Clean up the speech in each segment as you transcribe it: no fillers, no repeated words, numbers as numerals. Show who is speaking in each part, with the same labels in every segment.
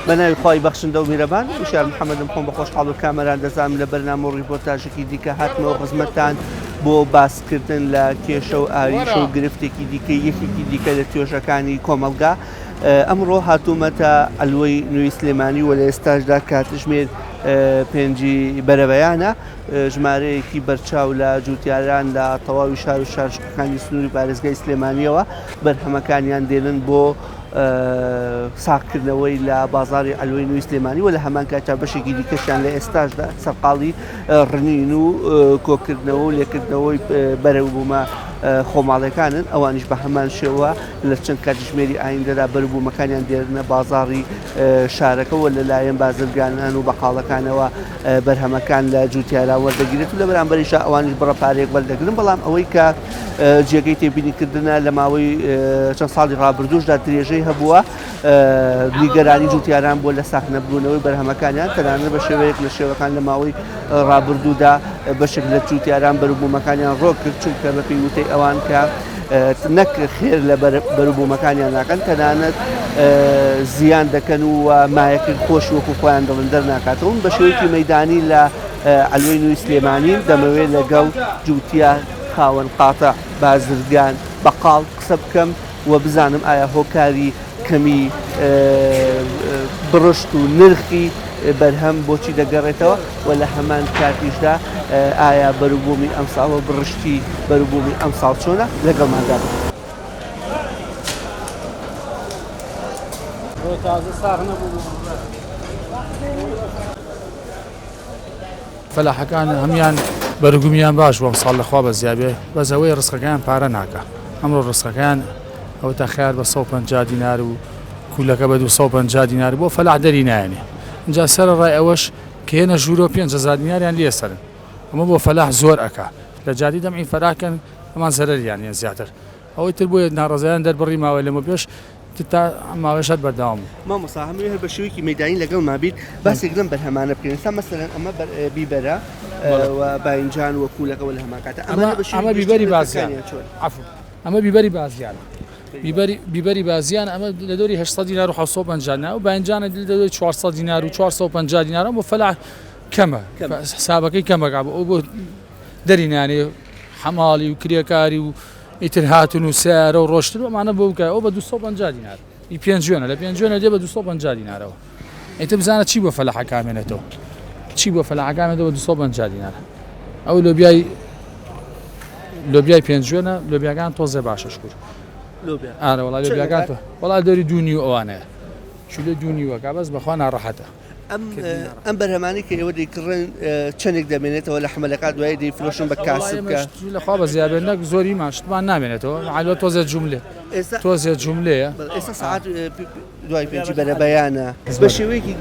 Speaker 1: بەناوی خی بەخشندە و میرەبان وشار محەممەدم خۆم بە خۆشحاڵ و کامەران دەزانم لە بەرنامە و ڕیپۆرتاژێکی دیکە هاتمەوە خزمەتتان بۆ باسکردن لە کێشە و ئاریشە و گرفتێکی دیکە یەکێکی دیکە لە توێژەکانی کۆمەلگا. ئەمڕۆ هاتوومەتە ئەلوەی نوێی سلێمانی و لە ئێستاشدا کاتژمێر پێنجی بەرەبەیانە ژمارەیەکی بەرچاو لە جوتیاران لە تەواوی شار و شارشەکانی سنووری پارێزگای سلێمانیەوە بەرهەمەکانیان دێنن بۆ ساقکردنەوەی لە بازاری ئەلوەی نوێی سلێمانی و لە هەمان کاتا بەشێکی دیکەشیان لە ئێستاشدا سەرقاڵی ڕنین و کۆکردنەوە و لێکردنەوەی بەرەوبوومە خۆماڵەکانن ئەوانیش بە هەمان شێوە لە چەند کاتژمێری ئایندەدا بەربوومەکانیان دێنە بازاری شارەکەەوە لەلایەن بازرگانان و بەقاڵەکانەوە بەرهەمەکان لە جوتیارا وەردەگیرێت و لە بەرامبەریشە ئەوانیش بڕەپارێک وەردەگرن بەڵام ئەوەی کە جێگەی تێبینیکردنە لە ماوەی چەند ساڵی ڕابردووشدا درێژەی هەبووە نیگەرانی جوتیاران بۆ لە ساخنەبوونەوەی بەرهەمەکانیان تەنانەت بە شێوەیەک لە شێوەکان لە ماوەی ڕابردوودا بەشێک لە جوتیاران بەربوومەکانیان ڕۆک کرد چونکە بە پێی ئەوان کە نەک خێر لە بەربوومەکانیان ناکەن تەنانەت زیان دەکەن و مایەکرد خۆش وەکو خۆیان دەڵن دەرناکاتەوە بە شێوەیەکی مەیدانی لە ئەلوەی نوێی سلێمانی دەمەوێت لەگەڵ جوتیار خاوەن قاتە بازرگان بەقاڵ قسە بکەم و بزانم ئایا هۆکاری کەمی بڕشت و نرخی بەرهەم بۆچی دەگەڕێتەوە و لە هەمان کاتیشدا ئایا بەروبوومی ئەمساڵ و بڕشتی بەروبوومی ئەمساڵ چۆنە لەگەڵماندا بن.
Speaker 2: فەلاحەکان هەمیان بەرگومیان باش بۆم ساڵ لەخوا بە زیابێ بەزەوەی ڕستەکەیان پارە ناکە ئەمڕۆ ڕستەکەیان ئەو تا خیار بە 150 دینار و کولەکە بە 250 دینار بۆ فەلاح دەری نایەنێ اینجا سەر ڕای ئەوەش کە هێنە ژوورۆ 500 دیناریان لێسەرن ئەمە بۆ فەلاح زۆر ئەکا لە جادی دەمعی فەراکەن ئەمان زەرەریان یان زیاتر ئەوەی تر بۆیە ناڕزایان دەربڕی ماوەی لەمە پێش تا ماوەشت بەردەوام
Speaker 1: مامۆستا هەمووی هەر بە شێوەیەکی مەیدانی لەگەڵ مابیت باسێک لەم بەرهەمانە بکەین ئێستا مەسەلەن ئەمە بیبەرە و باینجان و کولەکەەوە لە هەمان کاتە
Speaker 2: ئەمە بیبەری بازیان ئەمە بیبەری بازیان بیبەری بازیان ئەمە لە دۆری 800 دینار و 750 و باینجانە لە دۆری 400 دینار و 450 دینارە بۆ فەلاح کەمە حسابەکەی کەمەکە ئەو بۆ دەرینانێ حەماڵی و کرێکاری و ئیتر هاتون و سیارە و ڕۆشتن ئەمانە بۆ بکە ئەو بە 250 دینار پێنج جوێنە لە پێنج جوێنە دێ بە 250 دینارەوە ئیتر بزانە چی بۆ فەلاح کامێنێتەوە چی بۆ فەلاح کامێنێتەوە 250 دینارە ئەو لۆبیای پێنج جوێنە لۆبیاکان تۆزێ باشە شکر ئارە وڵای لۆبیاکان تۆ وڵای دەری دوونی و ئەوانەیە چولە دوونی وەکە بەس بەخوا ناڕەحەتە
Speaker 1: ئەم بەرهەمانی کە ئێوە دەیکڕن چەندێک دەمێنێتەوە لە حملەکات دوای دەیفرۆشن بە کاسب بکە
Speaker 2: لەخوا بە زیابێت نەک زۆری ماشتمان نامێنێتەوە عالوە تۆزێت جوملێ تۆزێت جوملەیە
Speaker 1: ئێستا سەعات دوای پێنجی بەرەبەیانە بە شێوەیەکی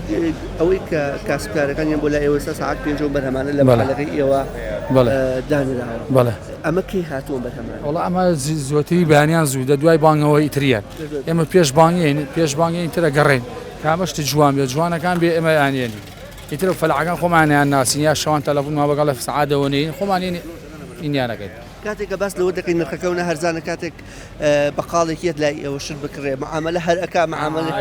Speaker 1: ئەوەی کە کاسبکارەکانیان بۆ لای ئێوە ئێستا سەعات پێنج و بەرهەمانە لە محلەکەی ئێوە دانراوە
Speaker 2: بەڵێ
Speaker 1: ئەمە کەی هاتووە بەرهەمان
Speaker 2: وەڵا ئەمە زۆرتری بەیانیان زوو دە دوای بانگەوەی ئیتریان ئێمە پێش بانگی ترە گەڕێن کامەشتی جوان بێ جوانەکان بێ ئێمە یانێنی ئیترە فەلاحەکان خۆمانیان ناسین یا شەوان تەلەفۆنمان بەگەڵ لە سەعاتەوە نین خۆمانین ئینیانەکەیت
Speaker 1: کاتێک کە باس لەوە دەکەین نرخەکەونە هەرزانە کاتێک بەقاڵێکیت لای ئێوە شت بکڕێ معاملە هەر ئەکا معاملە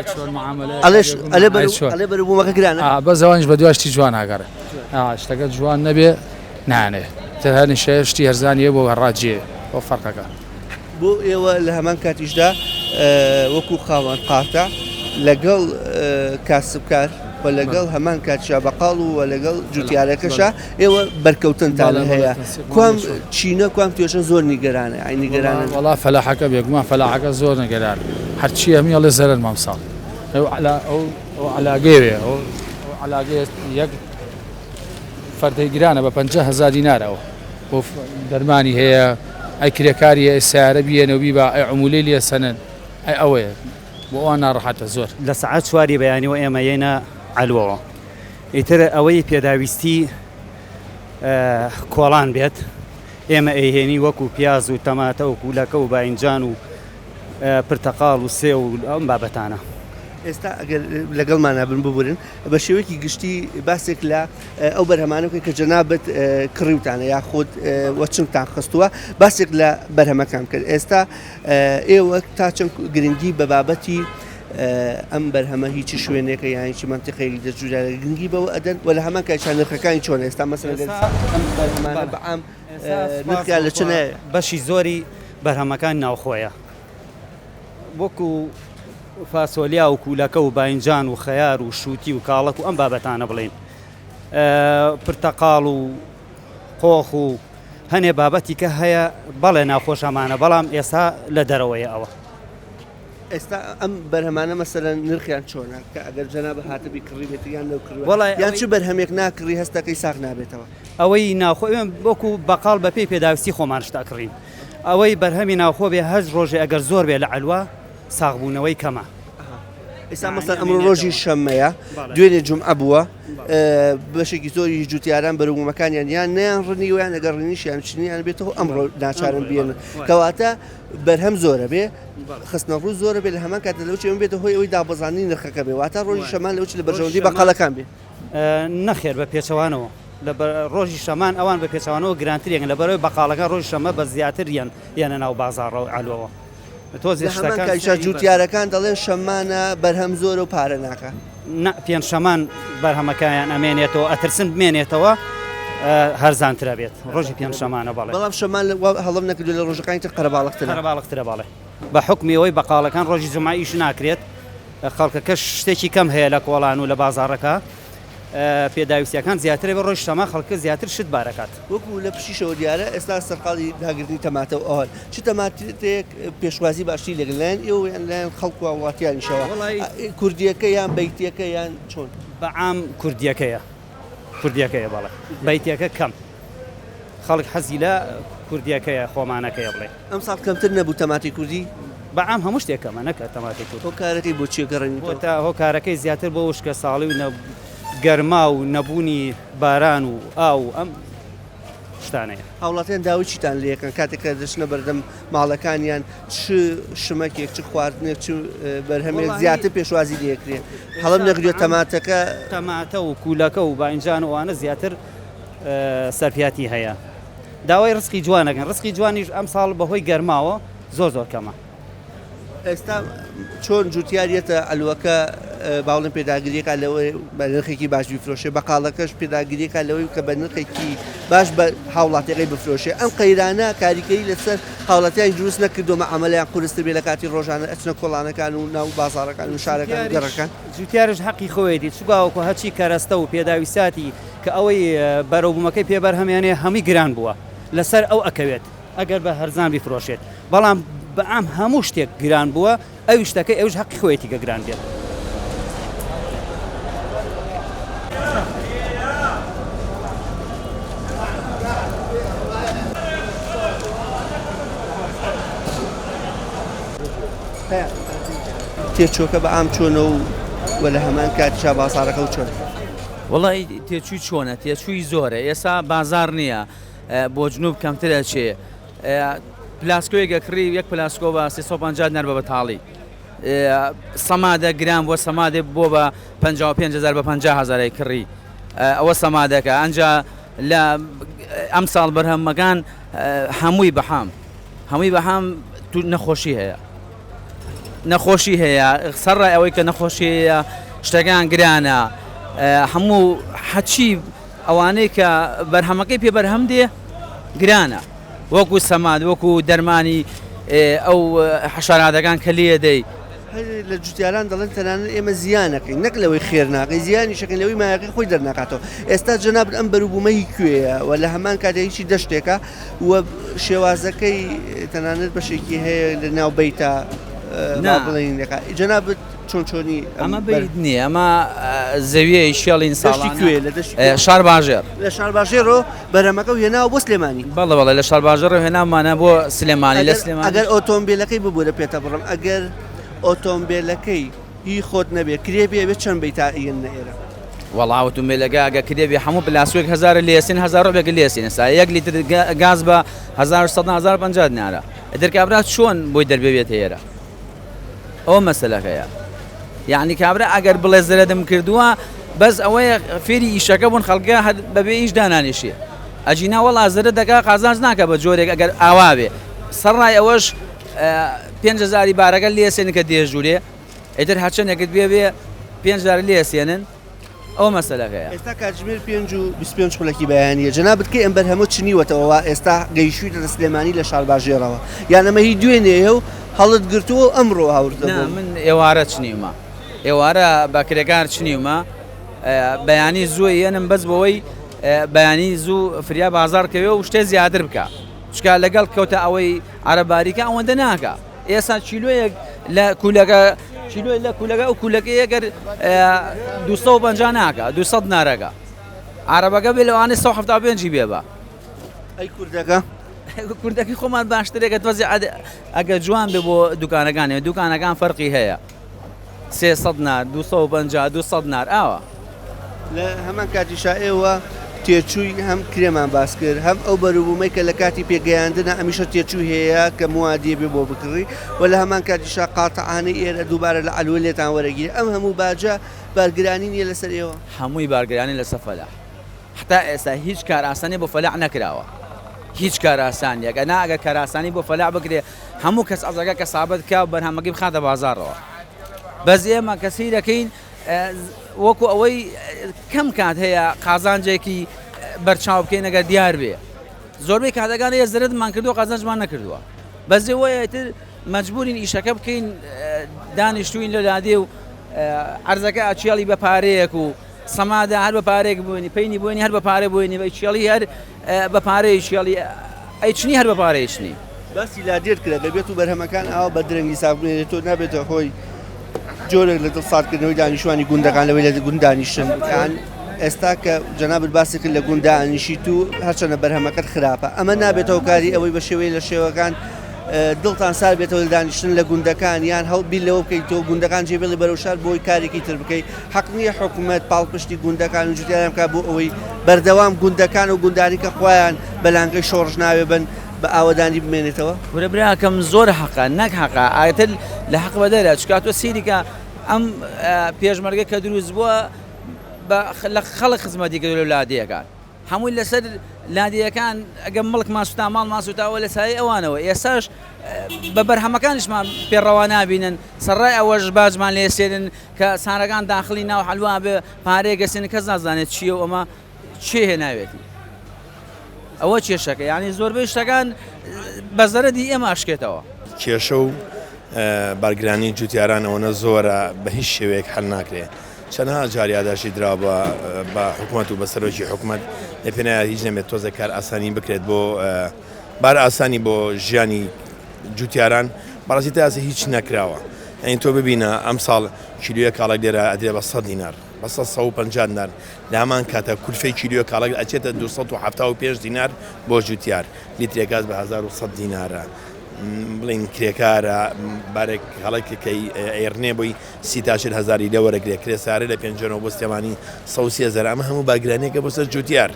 Speaker 1: ئەلێ بەربوومەکە گرانە
Speaker 2: بە زەوانش بە دواشتی جوان ئاگەڕێ شتەکە جوان نەبێ نانێ تر هەر شتی هەرزانیە بۆ هەڕاجێ بۆ فەرقەکە
Speaker 1: بۆ ئێوە لە هەمان کاتیشدا وەکو خاوەن قاتە لەگەڵ کاسبکار و لەگەڵ هەمان کاتشا بەقاڵ و لەگەڵ جوتیارەکەشە ئێوە بەرکەوتنتان هەیە کوام چینە کوام توێشە زۆر نیگەرانە ئای نیگەرانە
Speaker 2: وڵا فەلاحەکە بێگومان فەلاحەکە زۆر نەگەران هەرچی هەمی هەڵێ زەرن مامساڵ ئەو علاگەیە ئەو علاگەیە یەک فەردەی گرانە بە 50,000 دینارەوە بۆ دەرمانی هەیە ئەی کرێکاری ئەی سیارە بێنەوەبی بە ئەی عمولەی لێ سەنن ئەی ئەوەیە بۆ ئەوان ناڕەحەتە زۆر
Speaker 3: لە سەعات چواری بەیانیەوە ئێمە یێنە ئەلوەوە ئیتر ئەوەی پێداویستی کۆڵان بێت ئێمە ئەیهێنی وەکو پیاز و تەماتە و کولەکە و باینجان و پرتەقاڵ و سێ و ئەم بابەتانە
Speaker 1: ئێستا ئەگەر لەگەڵمانە بن ببورن بە شێوەیەکی گشتی باسێک لە ئەو بەرهەمانە بکەین کە جەنابەت کڕیوتانە یاخود وەچنگتان خستووە باسێک لە بەرهەمەکان کرد ئێستا ئێوە تا چەند گرنگی بە بابەتی ئەم بەرهەمە هیچی شوێنێکە یانیی منتیقەیەکی دەستجوولارە گرنگی بەوە ئەدەن ولا هەمان کاتیان نرخەکانی چۆن ئێستا مەسەڵەن ئەم بەرهەمانە بەعام نرخیان لە چنە
Speaker 3: بەشی زۆری بەرهەمەکان ناوخۆیە وەکو فاسۆلیا و کولەکە و باینجان و خەیار و شووتی و کاڵک و ئەم بابەتانە بڵین پرتەقاڵ و قۆخ و هەنێ بابەتی کە هەیە بەڵێ ناخۆشەمانە بەڵام ئێستا لە دەرەوەی ئەوە
Speaker 1: ئێستا ئەم بەرهەمانە مەسەلەن نرخیان چۆنە کە ئەگەر جەناب هاتبی کڕی بێت یان لەو کڕوە یان چ بەرهەمێک ناکڕی هەستەکەی ساغ نابێتەوە
Speaker 3: ئەوەی ناخۆ وەکو بەقاڵ بە پێی پێداویستی خۆمان شتا کڕین ئەوەی بەرهەمی ناوخۆ بێ هەژ ڕۆژێ ئەگەر زۆر بێ لە عەلوە ساغبوونەوەی کەمە
Speaker 1: ئێستا مەسەڵەن ئەمڕۆ ڕۆژی شەممەیە دوێنێ جومعە بووە بەشێکی زۆری جوتیاران بەروبوومەکانیان یان نەیانڕنی ویان ئەگەر ڕنیشیان چنیان بێتەوە ئەمڕۆ ناچارن بێن کەواتە بەرهەم زۆرە بێ خستنە ڕوو زۆرە بێ لە هەمان کاتە لەو چێ بێتە هۆی ئەوەی دابەزانی نرخەکە بێ واتە ڕۆژی شەمان لەو لە بەرژەوەندی بەقەڵەکان بێ
Speaker 3: نەخێر بە پێچەوانەوە لە ڕۆژی شەمان ئەوان بە پێچەوانەوە گرانترێن لە بەرەوەی بەقاڵەکان ڕۆژی شەمە بە زیاتر یانە ناو بازاڕەوە عەلوەوە
Speaker 1: جوتیارەکان دەڵێن شەمانە بەرهەم زۆر و پارە ناکە
Speaker 3: پێنج شەمان بەرهەمەکانیان ئەمێنێتەوە ئەترسن بمێنێتەوە هەرزانترە بێت ڕۆژی پێنج شەمانە بەڵێ
Speaker 1: بەڵام شەمان هەڵم نەکردو لە ڕۆژەکانی تر
Speaker 3: قەرەباڵغترە بەڵێ بە حکمیەوەی بەقاڵەکان ڕۆژی جومعەیش ناکرێت خەڵکەکە شتێکی کەم هەیە لە کۆڵان و لە بازاڕەکە پێداویستیەکان زیاتر بە ڕۆژ شەما خەڵکە زیاتر شت بارەکات
Speaker 1: وەکو لە پشیشەوە دیارە ئێستا سەرقاڵی داگرنی تەماتە و ئەوەن چ تەماتێک پێشوازی باشی لەگەلایەن ئێوە یان لایەن خەڵکو و وڵاتیانیشەوە کوردیەکە یان بەیتیەکە یان چۆن
Speaker 3: بەعام کوردیەکەیە بەڵێ بەیتیەکە کەم خەڵک حەزی لە کوردیەکەیە خۆمانەکەیە بڵێ
Speaker 1: ئەم ساڵ کەمتر نەبوو تەماتی کوردی
Speaker 3: بەعام هەموو شتێکەمە نەکە تەماتی کورد
Speaker 1: هۆکارەکەی بۆچیە گەڕێنی
Speaker 3: تا هۆکارەکەی زیاتر بۆ وشکە ساڵی و گەرما و نەبوونی باران و ئاو ئەم شتانەیە
Speaker 1: هاوڵاتیان داوای چیتان لەکەن کاتێککە دەچنە بەردەم ماڵەکانیان چ شمەکێک چ خواردنێک چ بەرهەمێک زیاتر پێشوازی لەکرێن هەڵم نەگرێت
Speaker 3: تەماتە و کولەکە و باینجان وانە زیاتر سەرپیاتی هەیە داوای ڕسقی جوانەکەن ڕسقی جوانیش ئەم ساڵ بەهۆی گەرماوە زۆر کەمە
Speaker 1: ئێستا چۆن جوتیارەتە ئەلوەکە باوڵم پێداگریەکە لەوەی بە نرخێکی باش بفرۆشێ بەقاڵەکەش پێداگریەکە لەوەی کە بە نرخێکی باش بە هاوڵاتیەکەی بفرۆشێ ئەم قەیرانە کاریگەری لەسەر هاوڵاتیان دروست نەکردومە ئەمەلیان قورستر بێ لە کاتی ڕۆژانە ئەچنە کۆڵانەکان و ناو بازاڕەکان و شارەکان گەڕەکان
Speaker 3: جوتیارش حەقی خۆیەتی چگاوەکو هەچی کەرەستە و پێداویساتی کە ئەوەی بەرەوبوومەکەی پێبەرهەمیانێ هەمی گران بووە لەسەر ئەو ئەکەوێت ئەگەر بە هەرزان بفرۆشێت بەڵام بەعام هەموو شتێک گران بووە ئەوی شتەکەی ئەوش حەقی خۆیەتی کە گران بێت
Speaker 1: تێچۆکە بە ئام چۆنە و لە هەمان کاتیشا بازاڕەکە و چۆن
Speaker 4: وڵی تێچووی چۆنە تێچووی زۆرە ئێستا بازار نییە بۆ جنوب کەمترە چێ پلاسکۆیەکە کڕی یەک پلاسکۆ بە 350 نەر بە بەتاڵی سەمادە گران بۆ سەمادێ بۆ بە 55,000 بە 50,000 کڕی ئەوە سەمادەکە ئەنجا لە ئەم ساڵ بەرهەمەکان هەمووی بەهام تو نەخۆشی هەیە سەرڕای ئەوەی کە نەخۆشی هەیە شتەکان گرانە هەموو حەچی ئەوانەی کە بەرهەمەکەی پێ بەرهەم دێ گرانە وەکو سەماد وەکو دەرمانی ئەو حەشاراتەکان کە لێ دەی
Speaker 1: لە جوتیاران دەڵێن تەنانەت ئێمە زیانەکەین نەک لەوەی خێر ناقی زیانی شەکەین لەوەی مایەکەی خۆی دەرناکاتەوە ئێستا جەناب ئەم بەروبوومەی کوێیە و لە هەمان کاتێ هیچی دەشتێکە و شێوازەکەی تەنانەت بەشێکی هەیە لە ناو بەیتە بڵین جەنابەت چۆنی
Speaker 4: ئەمە بەیت نییە ئەمە زەویەی شێڵین
Speaker 1: ساڵی کوێ لە
Speaker 4: شار باژێر
Speaker 1: لە شار باژێرۆ بەرەمەکە و هێناوە بۆ سلێمانی
Speaker 4: بەڵێ لە شار باژێرۆ هێنامانە بۆ سلێمانی لە سلێمانی
Speaker 1: ئەگەر ئۆتۆمبیلەکەی ببوورە پێتە بڕم ئەگەر ئۆتۆمبیلەکەی هی خۆت نەبێ کرێ بێت چەند بەیتائین ئێرە
Speaker 4: وەڵا ئۆتۆمبیلەکە ئەگە کرێبێ هەموو پلاسکۆیەک 1000 لێسین 1000 ڕۆبێک لێسین سا 1 لیتر گاز بە 1150 نارە دەرکابرا چۆن بۆی دەربێت هێرە ئەو مەسەلەکەیە یعنی کابرا ئەگەر بڵێ زەرەدەم کردووە بەس ئەوەیە فێری ئیشەکە بوون خەڵکە بەبێ ئیش دانانیشیە ئەجینا وەڵا زەرە دەکا قازانج ناکە بە جۆرێک ئەگەر ئاوا بێ سەرڕای ئەوەش 5,000 بارەکە لێسێن کە دێژوورێ ئیتر هەچەندێکت بێ 5 لێ سێنن ئەو مەسەلەکەیە.
Speaker 1: ئێستا کاتژمێر 5:25 خولەکی بەیانیە جەنابەت کە ئەم بەرهەمە چنیوەتەوە ئێستا گەیشتوویتە سلێمانی لە شارباژێرەوە یان ئەمە هی دوێنێە و هەڵت گرتووە ئەمڕۆ هاورتە
Speaker 4: من ئێوارە چنیومە ئێوارە باکرێکار چنیومە بەیانی زووە یەنم بەس بەوەی بەیانی زوو فریا بازارکەوێ و شتێ زیاتر بکە چکە لەگەڵ کەوتە ئەوەی عەرەباریکە ئەوەندە ناکە ئێستا چیلۆیەک لە کولەکە چیلۆی لە کولەکە و کولەکە ئەگەر 250 ناکە 200 نارەکە عەرەبەکە بێ لەوانێ 175 بێ بە
Speaker 1: ئەی کوردەکە
Speaker 4: کوردەکەی خۆمان باشترێکە تۆزی ئەگە جوان بێ بۆ دوکانەکانێ دوکانەکان فەرقی هەیە 300 نار 250 200 نار ئاوە
Speaker 1: لە هەمان کاتیشا ئێوە تێچووی هەم کرێمان باس کرد هەم ئەو بەروبوومەی کە لە کاتی پێگەیاندنە ئەمیشە تێچوو هەیە کە موادیە بێ بۆ بکڕی و لە هەمان کاتیشا قاتەعانەی ئێرە دووبارە لە عەلوە لێتان وەرەگیری ئەم هەموو باجە بارگرانی نیە لەسەر ئێوە
Speaker 4: هەمووی بارگرانی لەسەر فەلاح حتا ئێستا هیچ کار ئاسانی بۆ فەلاح نەکراوە هیچ کار ئاسانیەکە ئەگە کار ئاسانی بۆ فەلاح بکرێ هەموو کەس ئەزەکە کە سابەت کا و بەرهەمەکەی بخاتە بازاڕەوە بەس ئێمە کەسی دەکەین وەکو ئەوەی کەم کات هەیە قازانجێکی بەرچاو بکەین ئەگەر دیار بێ زۆربەی کاتەکان هەیە زرتمان کردووە قازانجمان نەکردووە بەس ئێوەیەتر مەجبورین ئیشەکە بکەین دانیشتوین لە لادێ و عەرزەکە ئەچێڵی بە پارەیەک و سەمادا هەر بە پارێک بووینی پێینی بووینی هەر بە پارێ بووینی بە چێڵی هەر بە پارەی شێڵی ئەیچنی هەر بە پارەیشنی
Speaker 1: باسی لادێر کرا دەبێت و بەرهەمەکان ئاوا بە درەنگی سابێت تۆ نابێتە خۆی جۆرێک لە دڵساتکردنەوەی دانیشتوانی گوندەکان لەوەی لە گوند دانیشتن ئێستا کە جەنابەت باسی کرد لە گوند دانیشیت و هەرچەندە بەرهەمەکەت خراپە ئەمە نابێتەوە کاری ئەوەی بە شێوەیە لە شێوەکان دڵتان سار بێتەوە لە دانیشتن لە گوندەکان یان هەڵبیل لەوە بکەیتەوە گوندەکان جێبێڵی بەرەو شار بۆی کارێکی تر بکەیت حەق نییە حکوومەت پاڵپشتی گوندەکان و جوتیاران بکات بۆ ئەوەی بەردەوام گوندەکان و گوندانی کە خۆیان بەلانگەی شۆڕژ ناوێ بن بە ئاوەدانی بمێنێتەوە
Speaker 4: ورە براکەم زۆر حەقا نەک حەقا ئاەتر لە حەق بەدەرە چکات تۆ سیریکە ئەم پێشمەرگە کە دروست بووە لە خەڵک خزمەتی کردو لە لادیەکان هەمووی لەسەر لادیەکان ئەگەم مڵک ماسووتا ماڵ ماسووتاوە لە سای ئەوانەوە ئێساش بە بەرهەمەکانیشمان پێڕەوا نابینن سەرڕای ئەوەش باجمان لێسێنن کە سارەکان داخلی ناو حەلوا بێ پارەیە گەسێنن کەس نازانێت چییە و ئەمە چێ هێناوێتی ئەوە کێشەکە یعنی زۆربەی شتەکان بەزەرەدی ئێمە ئاشکێتەوە
Speaker 5: کێشە و بارگرانی جوتیارانەوەنە زۆرە بە هیچ شێوەیەک هەل ناکرێت چەندها جاریاداشی درا بە حکوومەت و بەسەرۆکی حکوومەت پێنایە هیچ نەمێت تۆزە کار ئاسانی بکرێت بۆ بار ئاسانی بۆ ژیانی جوتیاران بەڕاستی تا ئاسە هیچ نەکراوە ئەین تۆ ببینە ئەم ساڵ کیلویە کاڵک لێرە ئەدرێ بە 100 دینار بە 150 دینار لە هەمان کاتە کولفەی کیلویە کاڵک ئەچێتە 275 دینار بۆ جوتیار لیترێ گاز بە 1100 دینارە بڵین کرێکارە بارێک هەڵێکەکەی ئێرنێ بۆی 30,000 لە وەرەگرێ کرێسارە لە پێنجەوە بۆ سێمانی 130,000 ئەمە هەموو باگرانێکە بۆ سەر جوتیار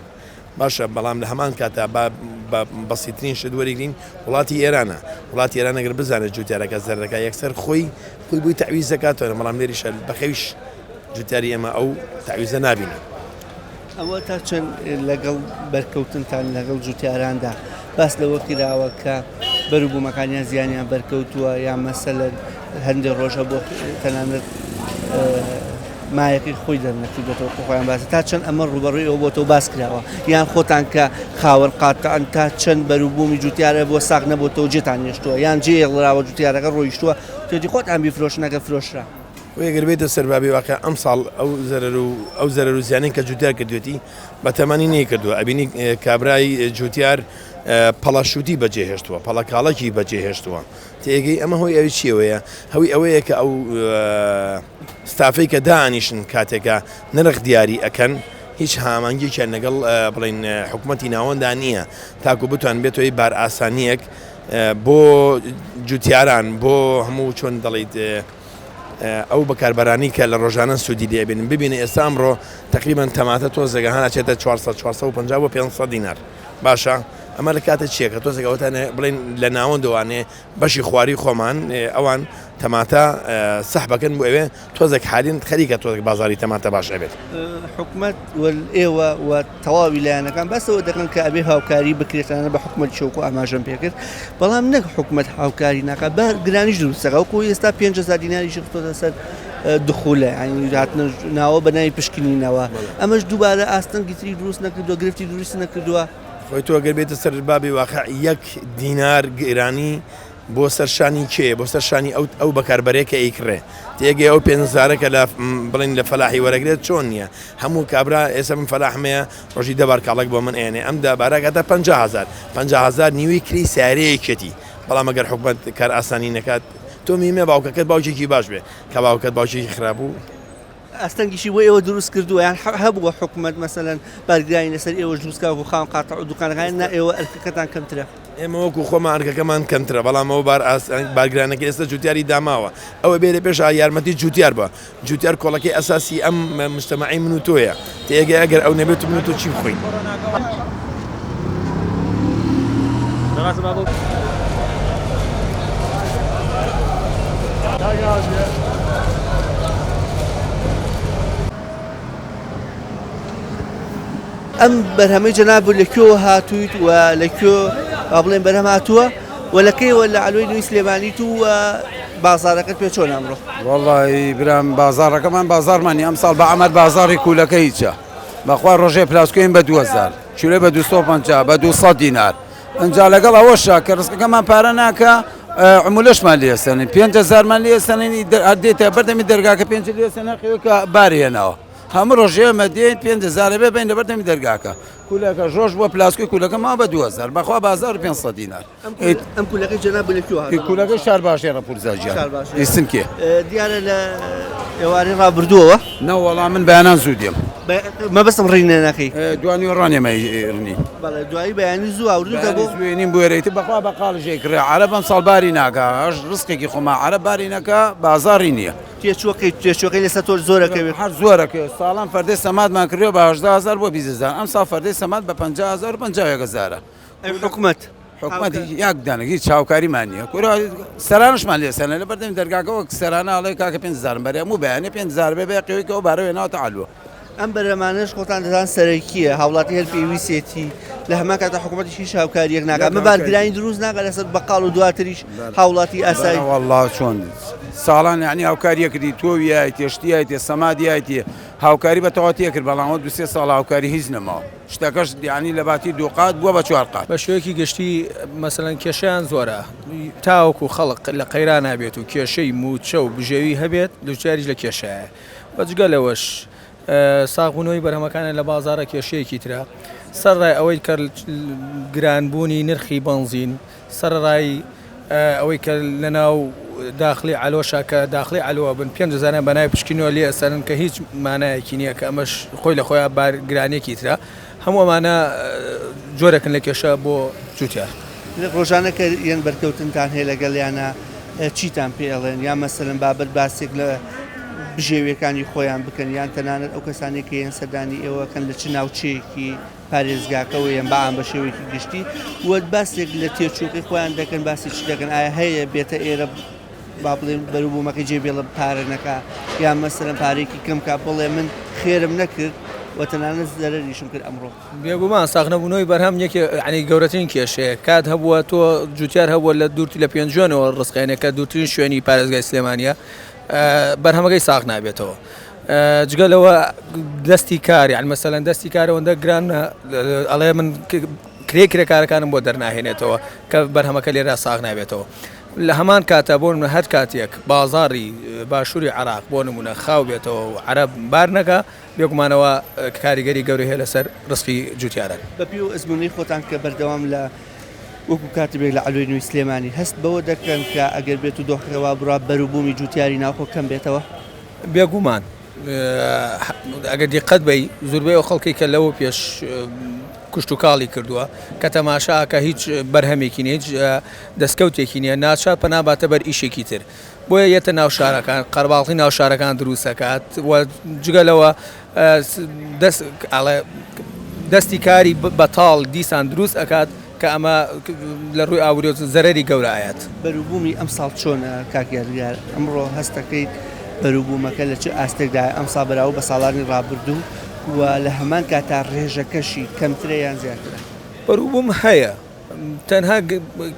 Speaker 5: باشە بەڵام لە هەمان کاتە بەسیترین شت وەرەگرین وڵاتی ئێرانە وڵاتی ئێران ئەگەر بزانێت جوتیارەکە زەرەکە یەکسەر خۆی بووی تەعویز دەکاتەوە بەڵام لێریشە بەخەویش جوتیاری ئێمە ئەو تەعویزە نابینە
Speaker 1: ئەوە تا چەند لەگەڵ بەرکەوتنتان لەگەڵ جوتیاراندا باس لەوە کراوە کە بەروبوومەکانیان زیانیان بەرکەوتووە یان مەسەلەن هەندێک ڕۆژە بۆ تەنانەت مایەکەی خۆی دەرنەکردێتەوە خۆیان باس تا چەند ئەمە ڕوبەڕوویەوە بۆ تۆ باس کراوە یان خۆتان کە خاوەن قاتەن تا چەند بەروبوومی جوتیارە بۆ ساغ نەبووتەوە جێتان نێشتووە یان جێڵراوە جوتیارەکە ڕۆیشتووە تێدی خۆتان بیفرۆشنەکە فرۆشرا
Speaker 5: وەگەر بێتە سەربابی واقع ئەم ساڵ ئەو زەرەر و زیانین کە جوتیار کردوێتی بە تەمانی نەیکردووە ئەبینی کابرای جوتیار پەڵاشوتی بەجێهێشتووە پەڵەکاڵەکی بەجێهێشتووە تێگەی ئەمە هۆی ئەوی چیەوەیە هەوی ئەوەیە کە ئەو ستافەی کە دانیشن کاتێکە نرخ دیاری ئەکەن هیچ هامانگییان لەگەڵ بڵین حکوومەتی ناوەندا نییە تاکو بتوان بێتەوەی بار ئاسانیەک بۆ جوتیاران بۆ هەموو چۆن دەڵیت ئەو بەکاربەرانی کە لە ڕۆژانە سوودی دێبێنن ببینە ئێستا ئەمڕۆ تقریبان تەماتە تۆزێگە هەنا چێتە 450 بۆ 500 دینار باشە ئەمە لە کاتە چیەکە تۆزێکەوەتانە بڵێن لە ناوەندەوانێ بەشی خواری خۆمان ئەوان تەماتە سەحبەکەن بۆ ئەوێ تۆزێک حالین خەریکە تۆزێک بازاری تەماتە باش ئەبێت
Speaker 1: حکومت ئێوە و تەواوی لایەنەکان بەسەوە دەکەن کە ئەبێ هاوکاری بکرێتانە بە حکومەت شەوکو ئاماژەم پێکرد بەڵام نەک حکومت هاوکاری ناکە بە گرانیش دروستەکە وەکو ئێستا 5,000 دیناریش خۆتە سەر دخولە ینی هاتنە ناوە بە ناوی پشکنینەوە ئەمەش دووبارە ئاستەنگی تری دروست نەکردووە گرفتی دروست نەکردووە
Speaker 5: خۆی تۆ گەر بێتە سەر بابی واقع 1 دینار گرانی بۆ سەرشانی کێ بۆ سەرشانی ئەو بەکاربەرێکە ئەیکڕێ تێگەی ئەو 5,000کە لە بڵین لە فەلاحی وەرەگرێت چۆن نییە هەموو کابرا ئێستا من فەلاحمەیە ڕۆژی دەبار کاڵک بۆ من ئێنێ ئەم دابارەکەتە 50,000 نیوی کری سارەیەکێتی بەڵام ئەگەر حکومەت کار ئاسانی نەکات تۆ میمێ باوکەکەت باوکێکی باش بێ کە باوکەت باوکێکی خراپبوو
Speaker 1: ئەستەنگیشی بۆ ئێوە دروست کردووە یان هەبووە حکومت مەسەلەن بارگرانی لەسەر ئێوە دروستکە و خاڵ قاتە و دوکانەکان نا ئێوە ئەرکەکەتان کەمترە
Speaker 5: ئێمە وەکو خۆمان ئەرکەکەمان کەمترە بەڵام ئەو بارگرانەکە ئێستا جوتیاری داماوە ئەوە بێ لە پێش یارمەتی جوتیار بە جوتیار کۆڵەکەی ئەساسی ئەم مجتەمەعی من و تۆیە تێگە ئەگەر ئەو نەبێت من و تۆ چی بخۆین
Speaker 1: ئەم بەرهەمەی جەنابوو لەکوێوە هاتوویت و لەکوێ بڵێن بەرهەم هاتووە و لەکەیەوە لە علوی نووی سلێمانیت و بازارەکەت پێ چۆن ئەمڕۆ
Speaker 6: وەڵی برام بازارەکەمان بازارمانی ئەمساڵ بە ئەمەد بازاری کوولەکە هیچە بەخوا ڕۆژێ پلاسکۆین بە 2,000 چورێ بە 250 بە 200 دینار ئەنجا لەگەڵ ئەوەشە کە ڕستەکەمان پارە ناکە عمولەشمان لێسەنین 5,000مان لێسەنین دێتە بەردەمی دەرگاکە 5 لێسەنە خێوەکە بارێنەوە هەموو ڕۆژێمە دێن 5,000 بێ بین لە بەردەمی دەرگاکە کولەکە ژۆژ بۆ پلاسکۆی کولەکە ما بە 2,000 بەخوا بازار 500 دینار
Speaker 1: ئەم کولەکەی جەنابوو لەکوێوە
Speaker 6: کولەکە شار باشێ ڕەپورزاجیان ئیسم کێ
Speaker 1: دیارە لە ئێوارەی ڕابردووەوە
Speaker 6: نەوەڵام من بەیانان زوو دێم
Speaker 1: مەبەستم ڕینە نەکەی
Speaker 6: دوانی ڕانێمەڕنی
Speaker 1: دوایی بەیانی زوو ئاوردوتە بۆ
Speaker 6: وێنین بۆێتی بەخوا بە قاڵژێ کرێ عەرەبم ساڵباری ناکە ئەش ڕستێکی خۆما عەرەب باری نەکە بازاری نییە
Speaker 1: تێچوەکەی لەسەر تۆ زۆرەکەوێت
Speaker 6: هەر زۆرەکە ساڵان فەردەی سەمادمان کردوە بە 18,000 بۆ 20,000 ئەم ساڵ فەردەی سەماد بە 50,000 50,000
Speaker 1: حکومت
Speaker 6: حکومەت یاک دانەگی چاوکاریمان نییە سەرانشمان لێسەنە لە بەردەمی دەرگاکەەوە سەرانە ئاڵێ کاکە 5,000 بەرێ هەموو بەیانێ 5,000 بێ قێوەکەەوە بارەوێ ناوتە عالوە
Speaker 1: ئەم بەرەمانش خۆتان دەدان سەرەکیە هاوڵاتی هەر پێویستێتی لە هەمان کاتە حکوومەتیشی هاوکاریەک ناکات ئەمە بارگرانی دروست ناکات لەسەر بەقاڵ و دواتریش هاوڵاتی ئاسایی
Speaker 6: والله چۆن ساڵان یعنی هاوکاریەکردی تۆویای تێشتیایەتی سەمادیایەتی هاوکاری بە تەواتی کرد بەڵام 2 ساڵ هاوکاری هیچ نەماوە شتەکەش دیانی لە باتی دووقات بووە بە 4 قات
Speaker 7: بە شوەیەکی گشتی مەسەلەن کێشیان زۆرە تاوەکو خەڵق لە قەیران نابێت و کێشەی موچە و بژێوی هەبێت دووچاریش لە کێشایە بەجگە لەوەش ساغبوونەوەی بەرهەمەکانە لە بازارە کێشەیەکی ترە سەرڕای ئەوەی کە گرانبوونی نرخی بنزین سەرڕای ئەوەی کە لەناو داخلی علۆشە کە داخلی علووە بن 5,000 بەناوی پشکنەوە لێ ئەسەرن کە هیچ مانایەکی نییە کە ئەمەش خۆی لە خۆیان بارگرانێکی ترە هەموو ئەمانە جۆرەکن لە کێشە بۆ جوتیار
Speaker 1: ڕۆژانە کە یەن بەرکەوتنتان هەیە لەگەڵیانە چیتان پێ ئەڵێن یا مەسەلەن بابەت باسێک لە بژێویەکانی خۆیان بکەن یان تەنانەت ئەو کەسانی کە یەن سەردانی ئێوەکەن لە چ ناوچەیەکی پارێزگاکەەوە یان بە ئام بە شێوەیەکی گشتی وەت باسێک لە تێچووقی خۆیان دەکەن باسی چ دەکەن ئایا هەیە بێتە ئێرە با بڵێن بەروبوومەکەی جێبێڵە پارە نەکا یان مەسەلەن پارێکی کەم کا بڵێ من خێرم نەکرد وتەنانە زەرەریشم کرد ئەمڕۆ
Speaker 7: بێگومان ساغنەبوونەوەی بەرهەم یەکێ عنی گەورەترین کێشەیە کات هەبووە تۆ جوتیار هەبووە لە دوورتی لە پێنجۆنەوە ڕستقێنەکە دوورترین شوێنی پارێزگای سلێمانیە بەرهەمەکەی ساغ نابێتەوە جگەلەوە دەستی کاری عن مەسەلەن دەستی کارەوەندە گران ئەڵێ من کرێ کارەکانم بۆ دەرناهێنێتەوە کە بەرهەمەکە لێرە ساغ نابێتەوە لە هەمان کاتە بۆ من هەر کاتێک بازاری باشووری عراق بۆ نمونە خاو بێتەوە و عەرەب بار نەکە بێگومانەوە کاریگەری گەورەی هەیە لەسەر ڕسقی جوتیارە
Speaker 1: بەپی و ئەزمونەی خۆتان کە بەردەوام لە وەکو کاتێک لە علوی نووی سلێمانی هەست بەوە دەکەن کە ئەگەر بێت و دۆخەوە بڕا بەروبوومی جوتیاری ناوخۆ کەم بێتەوە
Speaker 7: بێگومان ئەگەر دیقەت بی زۆربەی ئەو خەڵکی کە لەوە پێش کوشت و کاڵی کردووە کە تەماشاکە هیچ بەرهەمێکی نیە هیچ دەستکەوتێکی نییە ناچار پەناباتە بەر ئیشێکی تر بۆیە یەتە ناو شارەکان قەرباڵغی ناو شارەکان دروستەکات و جگەلەوە دەستی کاری بەتاڵ دیسان دروست ئەکات کە ئەمە لە ڕووی ئاوری زەرری گەورایەت.
Speaker 1: بەروبوومی ئەم ساڵ چۆنە کاکیارگار ئەمڕۆ هەستەکەیت بەروبوومەکە لە چه ئاستێکدا ئەمسا بەراو بە ساڵانی ڕابردوو و لە هەمان کاتا ڕێژەکەشی کەمترە یان زیاترە؟
Speaker 7: بەروبووم هەیە تەنها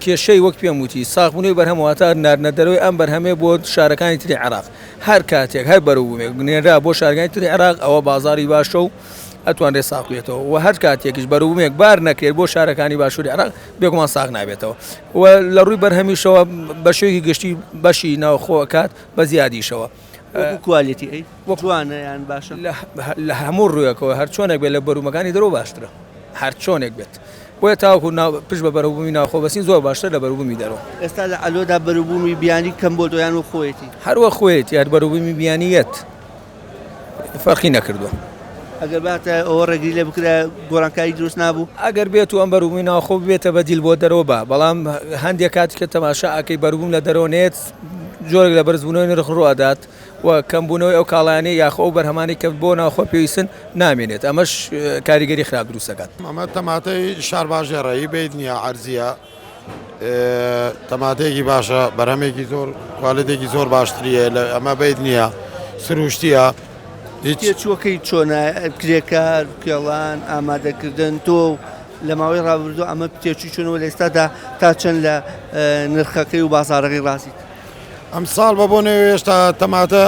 Speaker 7: کێشەی وەک پێم وتی ساغبوونەوەی بەرهەمەوەتا ناردنەدەرەوەی ئەم بەرهەمێ بۆ شارەکانی تری عێراق هەر کاتێک هەر بەروبوومێک نێرا بۆ شارەکانی تری عێراق ئەوە بازاری باشە و ئەتوانرێ ساقوێتەوە و هەر کاتێکیش بەروبوومێک بار نەکرێت بۆ شارەکانی باشووری عێراق بێگومان ساغ نابێتەوە و لە ڕووی بەرهەمیشەوە بە شێوەیەکی گشتی بەشی ناوخۆکات بە زیادیشەوە.
Speaker 1: کوالیتی ئەی وەکوانە یان باشە
Speaker 7: لە هەموو ڕوویەکەوە هەر چۆنێک بێت لە بەرومەکانی دەرەوە باشترە هەر چۆنێک بێت بۆیە تاوەکو پشت بە بەروبوومی ناوخۆ بەسین زۆر باشتر لە بەروبوومی دەرەوە.
Speaker 1: ئێستا لە ئەلۆدا بەروبوومی بیانی کەم بۆ دۆیان و خۆیەتی
Speaker 7: هەروە خۆیەتی هەر بەروبوومی بیانیەت فەرقی نەکردووە.
Speaker 1: ئەگەر باتە ئەوە ڕێگری لێ بکرا گۆڕانکاری دروست نابوو
Speaker 7: ئەگەر بێت و ئەم بەروبوومی ناوخۆ بێتە بەدیل بۆ دەرەوە بە بەڵام هەندێک کاتێککە تەماشا ئەکەی بەروبووم لە دەرەوەنێت جۆرێک لە بەرزبوونەوەی نرخ ڕوادات و کەمبوونەوەی ئەو کاڵانەی یاخۆ ئەو بەرهەمانی کە بۆ ناوخۆ پێویستن نامێنێت ئەمەش کاریگەری خراپ دروستەکات.
Speaker 8: ئەمە تەماتەی شار باژێڕایی بیت نییە عەرزیە تەماتەیەکی باشە بەرهەمێکی زۆر کوالەتێکی زۆر باشتریە لە ئەمە بیت نییە سروشتیە
Speaker 1: چووەکەی چۆنە کرێکار کێڵان ئامادەکردن تۆ لە ماوەی ڕابردوو ئەمە پتێچوی چۆنەوە لە ئێستادا تا چەند لە نرخەکەی و بازارەکەی ڕاستیت
Speaker 8: ئەم ساڵ بە بۆ نەوێ هێشتا تەماتە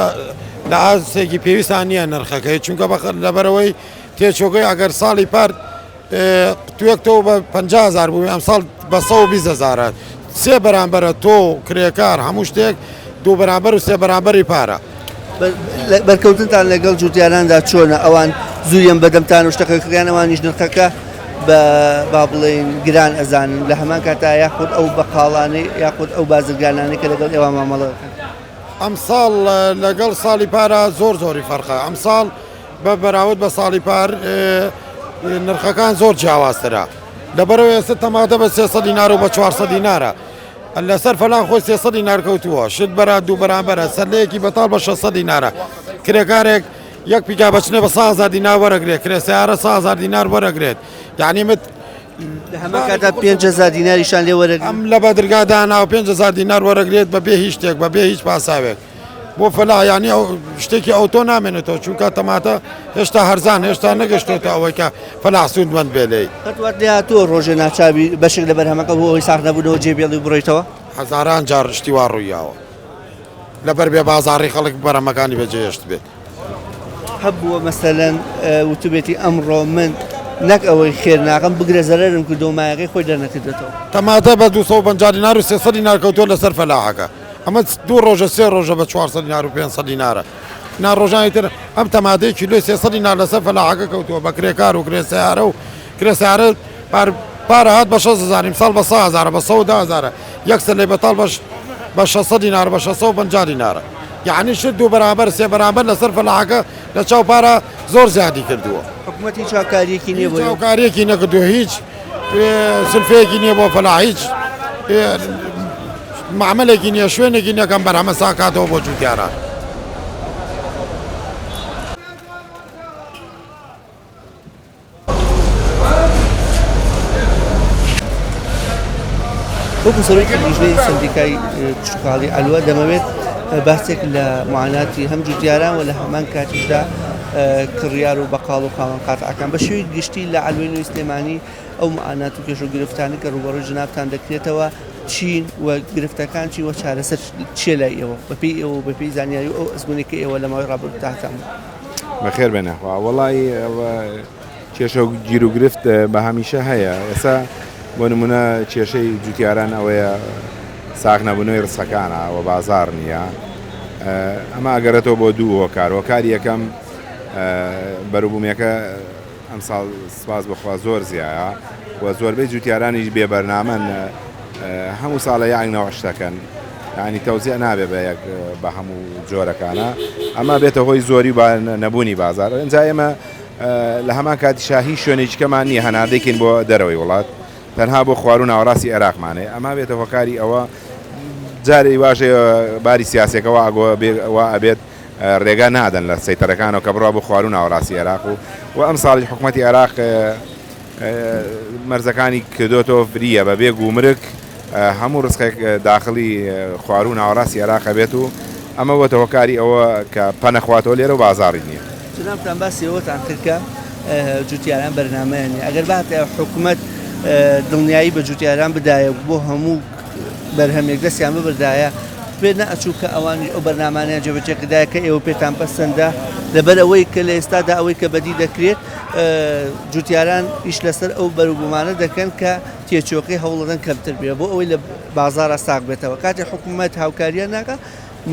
Speaker 8: لە ئازێکی پێویستان نییە نرخەکەی چونکە لەبەرەوەی تێچۆکەی ئەگەر ساڵی پار توێکتەوە بە 50,000 بوو ئەم ساڵ بە 120,000 سێ بەرامبەرە تۆ کرێکار هەموو شتێک دوو بەرامبەر و سێ بەرامبەری پارە.
Speaker 1: بەرکەوتنتان لەگەڵ جوتیاراندا چۆنە ئەوان زوویان بەدەمتان و شتەکەکەیان ئەوانیش نرخەکە بە با بڵێن گران ئەزانن لە هەمان کاتا یاخود ئەو بەقاڵانەی یاخود ئەو بازرگانانەی کە لەگەڵ ئێوە مامەڵەکەن
Speaker 8: ئەم ساڵ لەگەڵ ساڵی پارە زۆری فەرقە ئەم ساڵ بە بەراورد بە ساڵی پار نرخەکان زۆر جیاوازترە لەبەرەوە ئێستا تەماتە بە 300 دینار و بە 400 دینارە لەسەر فەلان خۆی 300 دینار کەوتووە شت بەرا دوو بەرامبەرە سەرلەیەکی بەتاڵ بە 600 دینارە کرێکارێک یەک پیکا بچنێ بە 100,000 دینار وەرەگرێت کرێسیارە 100,000 دینار وەرەگرێت یعنی مت
Speaker 1: لە هەمان کاتا 5,000 دیناریشان لێ وەرەگرێت
Speaker 8: ئەم لە بەدرگادانا و 5,000 دینار وەرەگرێت بەبێ هیچ شتێک بەبێ هیچ پاساوێک بۆ فەلا ینی شتێکی ئەوتۆ نامێنێتەوە چونکە تەماتە هێشتا هەرزان هێشتا نەگەشتێتە ئەوەی کە فەلا سوودمەند بێ لێی
Speaker 1: هەتوات لێ هاتووە ڕۆژێ ناچاوی بەشێک لە بەرهەمەکە بۆ ئەوی ساغ نەبوونەوە جێبێڵی بڕۆیتەوە
Speaker 8: هەزاران جار شتی وا ڕوویاوە لەبەر بێ بازاڕی خەڵک بەرهەمەکانی بەجێهێشت بێت
Speaker 1: هەبووە مەسەلەن وتوبێتی ئەمڕۆ من نەک ئەوەی خێر ناکەم بگرە زەرەرم کردو مایەکەی خۆی دەرنەکردێتەوە
Speaker 8: تەماتە بە 250 دینار و 300 دینار کەوتۆ لەسەر فەلاحەکە ئەمە دوو ڕۆژە سێ ڕۆژە بە 400 دینار و 500 دینارە ڕۆژانی تر ئەم تەماتەی کیلۆی 300 دینار لەسەر فەلاحەکە کەوتووە بە کرێکار و کرێسیارە و کرێسیارە پارە هات بە 6,000 ساڵ بە 100,000 بە 110,000 یەکسەر لێ بەتاڵ بە 600 دینار بە 650 دینارە یعنی شت دوو بەرامبەر سێ بەرامبەر لەسەر فەلاحەکە لە چاو پارە زۆر زیادی کردووە
Speaker 1: حکوومەتی چاکاریەکی نییە بۆ
Speaker 8: چاوکاریەکی نەکردو هیچ سلفەیەکی نییە بۆ فەلاح هیچ معاملێکی نییە شوێنێکی نەکەم بەرهەمە ساکاتەوە بۆ جوتیاران
Speaker 1: وەکو سەرۆکی لیژنەی سندیکای چووکاڵی ئەلوە دەمەوێت باسێک لە معاناتی هەم جوتیاران و لە هەمان کاتیشدا کڕیار و بەقاڵ و قاوان قاتعەکان بە شێوەی گشتی لە ئەلوێنەوەی سلێمانی ئەو معانات و کێش و گرفتانی کە ڕوبەڕووی جنابتان دەکرێتەوە چین و گرفتەکان چی وە چارەسەر چێ لای ئێوە بەپێی ئێوە بەپێی زانیاری ئەو ئەزمونێکی ئێوە لە ماوەی ڕابردوو تاهاتان
Speaker 9: بەخێر بێنەخوا وەڵی کێشە و گیر و گرفت بە هەمیشە هەیە ئێستا بۆ نمونە کێشەی جوتیاران ئەوەیە ساغ نەبوونەوەی ڕستەکانە و بازار نییە ئەمە ئەگەرێتەوە بۆ دوو هۆکاری یەکەم بەروبوومیەکە ئەم ساڵ سپاس بەخوا زۆر زیایە و زۆربەی جوتیارانی بێبەرنامەن هەموو ساڵە یاینەوە شتەکەن ینی تەوزیع نابێ بە هەموو جۆرەکانە ئەمە بێتە هۆی زۆری نەبوونی بازار ئەنجا ئێمە لە هەمان کاتی شاهی شوێنێکەکەمان نییە هەناردێکین بۆ دەرەوەی وڵات تەنها بۆ خواردن و ناوەڕاستی عێراقمانەیە ئەمە بێتە هۆکاری ئەوە جارێ باشێ باری سیاسەکەەوە ئەگۆ ئەبێت ڕێگا نادەن لە سەیتەرەکانەوە کە بڕوا بۆ خواردن و ناوەڕاستی عێراق و ئەم ساڵی حکوومەتی عێراق مەرزەکانی کردوتەوە فریە بە بێ گومرک هەموو ڕستێک داخلی خواروون ناوەڕاستی عێراق بێت و ئەمە بۆ هۆکاری ئەوە کە پەنەخواتەوە لێرە و بازاڕی نییە.
Speaker 1: جنابتان باسی ئەوەتان کردکە جوتیاران بەرنامەیانی ئەگەر باتە حکوومەت دڵنیایی بە جوتیاران بدایە بۆ هەموو بەرهەمێک دەستیان ببردایە پێ نەئەچوو کە ئەوانی ئەو بەرنامانیان جێبەجێکردایە کە ئێوە پێتان پەسەندە لەبەر ئەوەی کە لە ئێستادا ئەوەی کە بەدی دەکرێت جوتیاران ئیش لەسەر ئەو بەروبوومانە دەکەن کە تێچۆقی هەوڵەدەن کەمتر بێ بۆ ئەوەی لە بازارە ساق بێتەوە کاتی حکوومەت هاوکاریان ناکە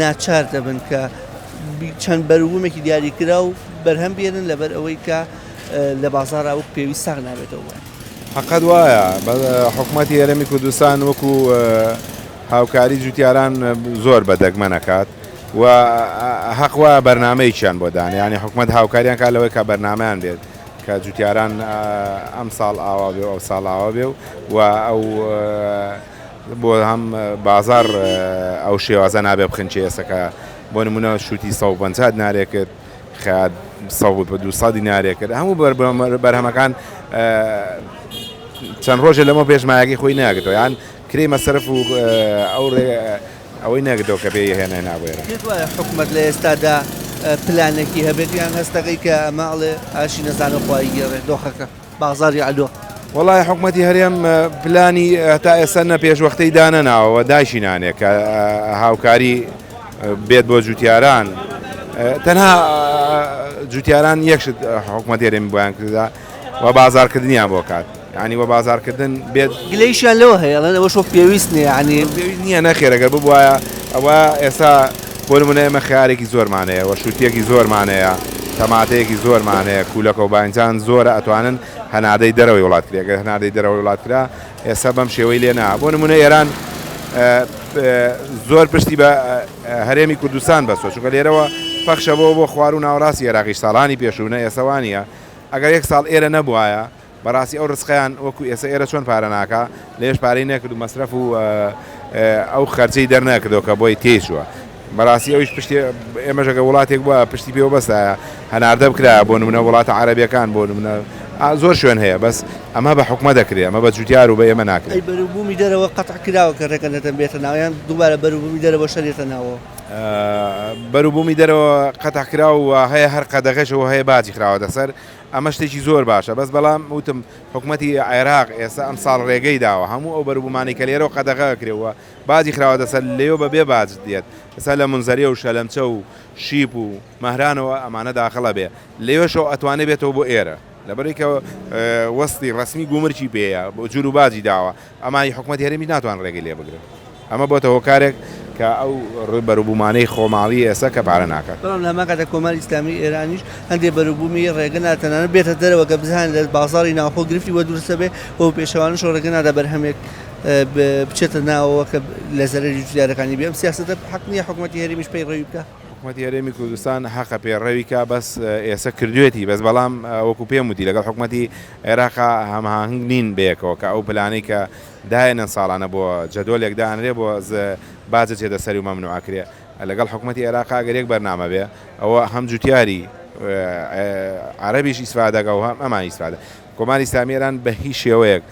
Speaker 1: ناچار دەبن کە چەند بەروبوومێکی دیاریکرا و بەرهەم بێنن لەبەر ئەوەی کە لە بازارە وەک پێویست ساق نابێتەوە.
Speaker 9: حقت وایە حکوومەتی هەرێمی کوردستان وەکو هاوکاری جوتیاران زۆر بەدەگمە نەکات و حەق وایە بەرنامەیەکیان بۆ دان یعنی حکوومەت هاوکاریان کات لەوەی کە بەرنامەیان بێت کە جوتیاران ئەم ساڵ ئاوا بێ و ئەو ساڵ ئاوا بێ و ئەو بۆ هەم بازار ئەو شێوازە نابێ بخنچێ ئێسەکە بۆ نمونە شووتی 150 دینارێک کرد خات 200 دینارێک کرد هەموو بەرهەمەکان چەند ڕۆژە لەمە پێشمایەکی خۆی ناگرێتەوە یان کرێ مەسەرف و ئەوەی نەگرێتەوە کە پێی هێنە نابێرە.
Speaker 1: پێت وایە حکوومەت لە ئێستادا پلانێکی هەبێت یان هەستەکەی کە ماڵێ ئاشی نەزانە خۆی گێڕێ دۆخەکە بازاری عەدۆ.
Speaker 9: وڵای حکوومەتی هەرێم پلانی تا ئێستا نە پێشوەختەی دانەناوەوە داشینانێک کە هاوکاری بێت بۆ جوتیاران تەنها جوتیاران یەکشت حکوومەتی هەرێمی بۆیان کردا و بازارکردنیان بۆ کات ینی وە بازارکردن بێت
Speaker 1: گلەیشیان لەوە هەیە ئەڵێن ئەوە شۆ پێویست نیە ینی
Speaker 9: نییە نەخێرەگەر ببوایە ئەوە ئێستا بۆ نمونە ئێمە خیارێکی زۆرمانەیە وە شووتێکی زۆرمانەیە تەماتەیەکی زۆرمانەیە کوولەکە و بانجان زۆرە ئەتوانن هەنادەی دەرەوەی وڵاتکرێگە هەنادەی دەرەوەی وڵاتکرا ئێستا بەم شێوەی لێنا بۆ نمونە ئێران زۆر پشتی بە هەرێمی کوردستان بەسۆ چونکە لێرەوە پەخشەبەوە بۆ خوار و ناوەڕاستی عێراقیش ساڵانی پێشوونە ئێسەوانە ئەگەر یەک ساڵ ئێرە نەبووایە بەڕاستی ئەو ڕسقیان وەکو ئێستا ئێرە چۆن پارە ناکە لێش پارەی نەکرد و مەسرف و ئەو خەرچەی دەرنەکردەوە کە بۆی تێچووە بەڕاستی ئەویش پشتی ئێمەژەکە وڵاتێک بووە پشتی پێوە بەستایە هەناردە بکرا بۆ نمونە وڵاتە عەرەبیەکان بۆ نمونە زۆر شوێن هەیە بەس ئەمە بە حکومە دەکرێت ئەمە بە جوتیار و بە ئێمە ناکرێت.
Speaker 1: ئەی بەروبوومی دەرەوە قەتع کراوە کە ڕێکەنەتەن بێتە ناویان دووبارە بەروبوومی دەرەوە شەرێتە ناوە.
Speaker 9: بەروبوومی دەرەوە قەتع کراوە هەیە هەر قەدەغەشەوە هەیە باجی خراوەتە سەر ئەمە شتێکی زۆر باشە بەس بەڵام وتم حکوومەتی عێراق ئێستا ئەم ساڵ ڕێگەی داوە هەموو ئەو بەروبوومانی کە لێرەوە قەدەغە کرێەوە باجی خراوەتە سەر لێوە بەبێ باج دێت ئێستا لە منزەریە و شەلەمچە و شیپ و مەهرانەوە ئەمانە داخڵە بێ لێوەشەوە ئەتوانێت بێتەوە بۆ ئێرە لەبەرێکە وەستی ڕسمی گومرچی پێەیە بۆ جور و باجی داوە ئەمای حکوومەتی هەرێمی ناتوان ڕێگەی لێ بگرێت ئەمە بۆتە هۆکارێک کە ئەو بەروبوومانەی خۆماڵی ئێستا کە پارە ناکات.
Speaker 1: بەڵام لە ماکاتە کۆمەڵی ئیسلامی ئێرانیش هەندێک بەروبوومی ڕێگە ناتەنانە بێتە دەرەوە کە بزانن لە بازاری ناوخۆ گرفتی وە دوورسە بێ بۆ پێشەوانش ڕێگە نادا بەرهەمێک بچێتە ناوەوە کە لە زەرەری جوتیارەکانی بێ ئەم سیاسەتە حەق نییە حکوومەتی هەرێمیش پێی ڕێوی بکە.
Speaker 9: حکوومەتی هەرێمی کوردستان حەقە پێڕەویکە بەس ئێستا کردوێتی بەس بەڵام وەکو پێم وتی لەگەڵ حکوومەتی عێراقا هەماهنگ نین بەیەکەوە کە ئەو پلانەی کە داهێنن ساڵانە بۆ جەدۆلێک دانرێ بۆ باجە چێدە سەری و مەمنوعکرێ لەگەڵ حکوومەتی عێراقا گەرێک بەرنامە بێ ئەوە هەم جوتیاری عەرەبیش ئیسفادەکە و هەم ئەمان ئیسفادە کۆماری ئیسلامی ئێران بە هیچ شێوەیەک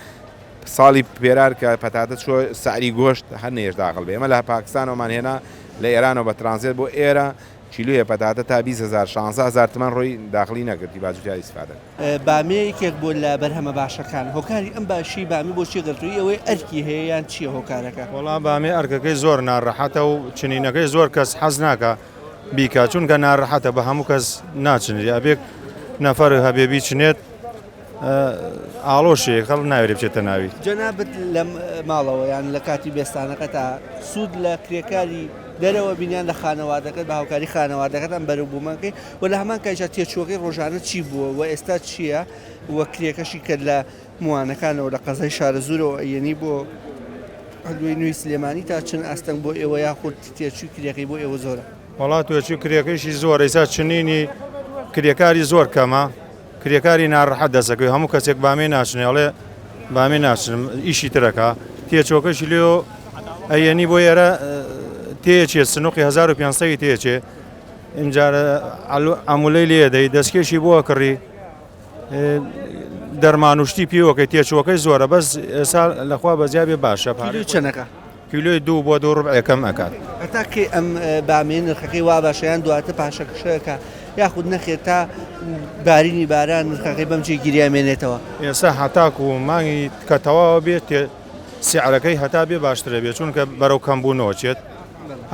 Speaker 9: ساڵی پێرار کە پەتاتە چۆ سعری گۆشت هەر نێش داخڵ بێ ئێمە لە پاکستانەوەمان هێنا لە ئێرانەوە بە ترانزیت بۆ ئێرە کیلویە پەتاتە تا 20,000 16,000 تمەن ڕۆی داخلی نەکردی باجوتیاری ئیسفادە.
Speaker 1: بامەیەکێک بۆ لە بەرهەمە باشەکان هۆکاری ئەم باشی بامی بۆ چی گرتووی ئەوەی ئەرکی هەیە یان چییە هۆکارەکە؟
Speaker 10: وەڵام بامێ ئەرکەکەی زۆر ناڕەحەتە و چنینەکەی زۆر کەس حەز ناکە بیکە چونکە ناڕەحەتە بە هەموو کەس ناچنێت ئەبێک نەفەر هەبێبی چنێت ئاڵۆشەیە خەڵ ناوێت بچێتە ناوی.
Speaker 1: جەنابەت لە ماڵەوە یان لە کاتی بێستانەکە تا سوود لە کرێکاری دەرەوە بینیان لە خانەوادەکەت بە هاوکاری خانەوادەکەت ئەم بەروبوومەکەی و لە هەمان کایجا تێچۆکەی ڕۆژانە چی بووە و ئێستا چییە وە کرێکەشی کرد لە موانەکانەوە لە قەزای شارە زورەوە ئەیەنی بۆ هەلووی نوێی سلێمانی تا چەند ئاستەنگ بۆ ئێوە یاخود تێچووی کرێکەی بۆ ئێوە زۆرە؟
Speaker 10: وڵات توێچوو کرێکەیشی زۆر ئێستا چنینی کرێکاری زۆر کەمە کرێکاری ناڕەحەت دەسەکەی هەموو کەسێک بامێ ناچنێڵێ بامێ ناچنم ئیشی ترەکە تێچۆکەشی لێ ئەیەنی بۆ ئێرە تێچێت سنوقی 1500 تێچێ ئینجارە ئەمولەی لێدەی دەستکێشی بۆ کڕی دەرمانوشتی پیوەکەی تێچووەکەی زۆرە بەس ئێستا لەخوا بەزیابێ باشە
Speaker 1: کیلوی چەنەکە
Speaker 10: کیلۆی 2 بۆ 2 ڕبعەکەم ئەکات
Speaker 1: هەتا کێ ئەم بامێن نرخەکەی وا باشەیان دواتە پاشەکشەکە یاخود نەخێت تا بارینی باران نرخەکەی بەم جێ گیریامێنێتەوە
Speaker 10: ئێستا هەتاکو و مانگی کە تەواوە بێت سیعرەکەی هەتا بێ باشترە بێت چونکە بەرەو کەمبوونەوە چێت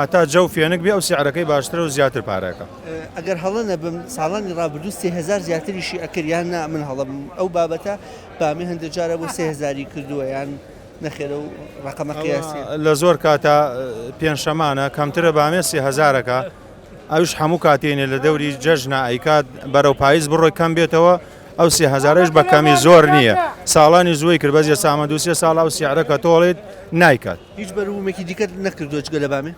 Speaker 10: هەتا جەو فێنک بێ ئەو سیعرەکەی باشترە و زیاتر پارەکە
Speaker 1: ئەگەر هەڵەنە بم ساڵانی ڕابردوو 3000 زیاتریشی ئەکریان نا من هەڵم ئەو بابەتە بامێ هەندێک جارە بۆ 3000 کردووە یان نەخێرە و ڕقەمە قیاسی
Speaker 10: لە زۆر کاتە پێنجشەمانە کەمترە بامێ 3000ەکە ئەوش هەموو کاتێنێ لە دەوری جەژنا ئەیکات بەرەو پاییز بڕۆی کەم بێتەوە ئەو 3000ش بە کەمی زۆر نییە ساڵانی زوۆی کرد بەزیە سامە دووسێ ساڵ ئەو سیعرەکە تۆڵێت نایکات
Speaker 1: هیچ بەروومێکی دیکە نەکردووە جگە لە بامێ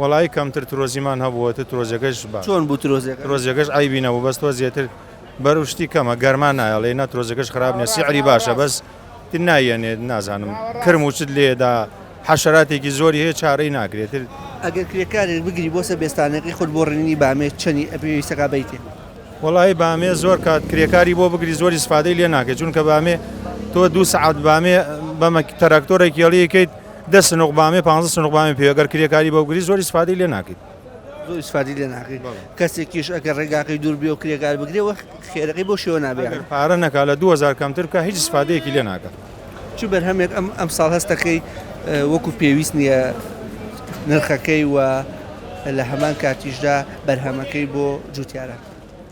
Speaker 10: وڵی کەمتر ترۆزیمان هەبووەتە ترۆزەکەش
Speaker 1: چۆن بوو
Speaker 10: ترۆزیەکەش ئایبینەوە بەستۆ زیاتر بەروشتی کەمە گەرمان نایڵێ نە ترۆزەکەش خراپ نیە سیعری باشە بەس نایەنێت نازانم کرم و چت لێدا حەشەراتێکی زۆری هەیە چارەی ناکرێتتر
Speaker 1: ئەگەر کرێکارێک بگری بۆ سەبێستانەکەی خۆت بۆ ڕێنی بامێ چەنی ئەپێویستەکە بیتێ
Speaker 10: وڵی بامێ زۆر کات کرێکاری بۆ بگری زۆری سفادەی لێ ناکەێت چونکە بامێ تۆ 2 سعات بامێ بەمە تەراکتۆرێک یاڵیەکەیت 10 سنوق بامێ 15 سنوق بامێ پێگەر کرێکاری بۆ بگری زۆری سفادەی لێ ناکەیت
Speaker 1: زۆر سفادی لێ ناکەیت کەسێکیش ئەگەر ڕێگاکەی دوور بێ و کرێکار بگرێەوە خێرەکەی بۆ شێوە نابێت
Speaker 10: پارە نەکا لە 2000 کەمتر بکە هیچ سفادەیەکی لێ ناکات
Speaker 1: چ بەرهەمێک ئەم ساڵ هەستەکەی وەکو پێویست نییە نرخەکەی و لە هەمان کاتیشدا بەرهەمەکەی بۆ جوتیارە